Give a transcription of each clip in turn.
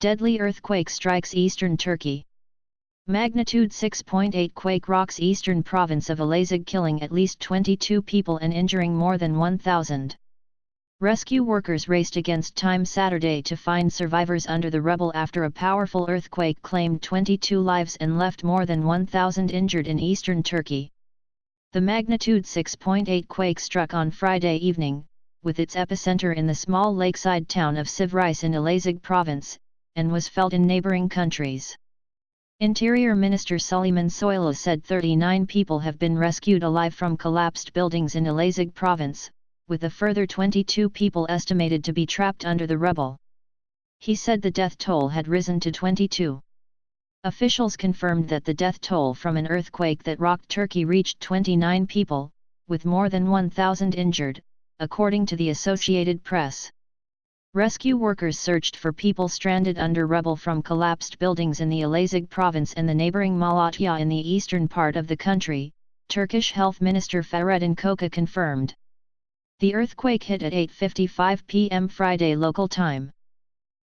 Deadly earthquake strikes eastern Turkey. Magnitude 6.8 quake rocks eastern province of Elazig, killing at least 22 people and injuring more than 1,000. Rescue workers raced against time Saturday to find survivors under the rubble after a powerful earthquake claimed 22 lives and left more than 1,000 injured in eastern Turkey. The magnitude 6.8 quake struck on Friday evening, with its epicenter in the small lakeside town of Sivrice in Elazig province, and was felt in neighboring countries. Interior Minister Suleiman Soylu said 39 people have been rescued alive from collapsed buildings in Elazig province, with a further 22 people estimated to be trapped under the rubble. He said the death toll had risen to 22. Officials confirmed that the death toll from an earthquake that rocked Turkey reached 29 people, with more than 1,000 injured, according to the Associated Press. Rescue workers searched for people stranded under rubble from collapsed buildings in the Elazig province and the neighboring Malatya in the eastern part of the country, Turkish Health Minister Fahrettin Koca confirmed. The earthquake hit at 8:55 p.m. Friday local time.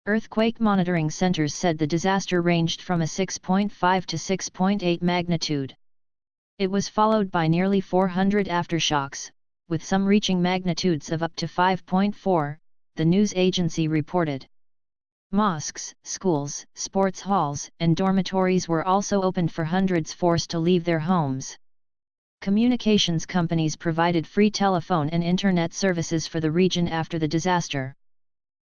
Earthquake monitoring centers said the disaster ranged from a 6.5 to 6.8 magnitude. It was followed by nearly 400 aftershocks, with some reaching magnitudes of up to 5.4. The news agency reported. Mosques, schools, sports halls, and dormitories were also opened for hundreds forced to leave their homes. Communications companies provided free telephone and internet services for the region after the disaster.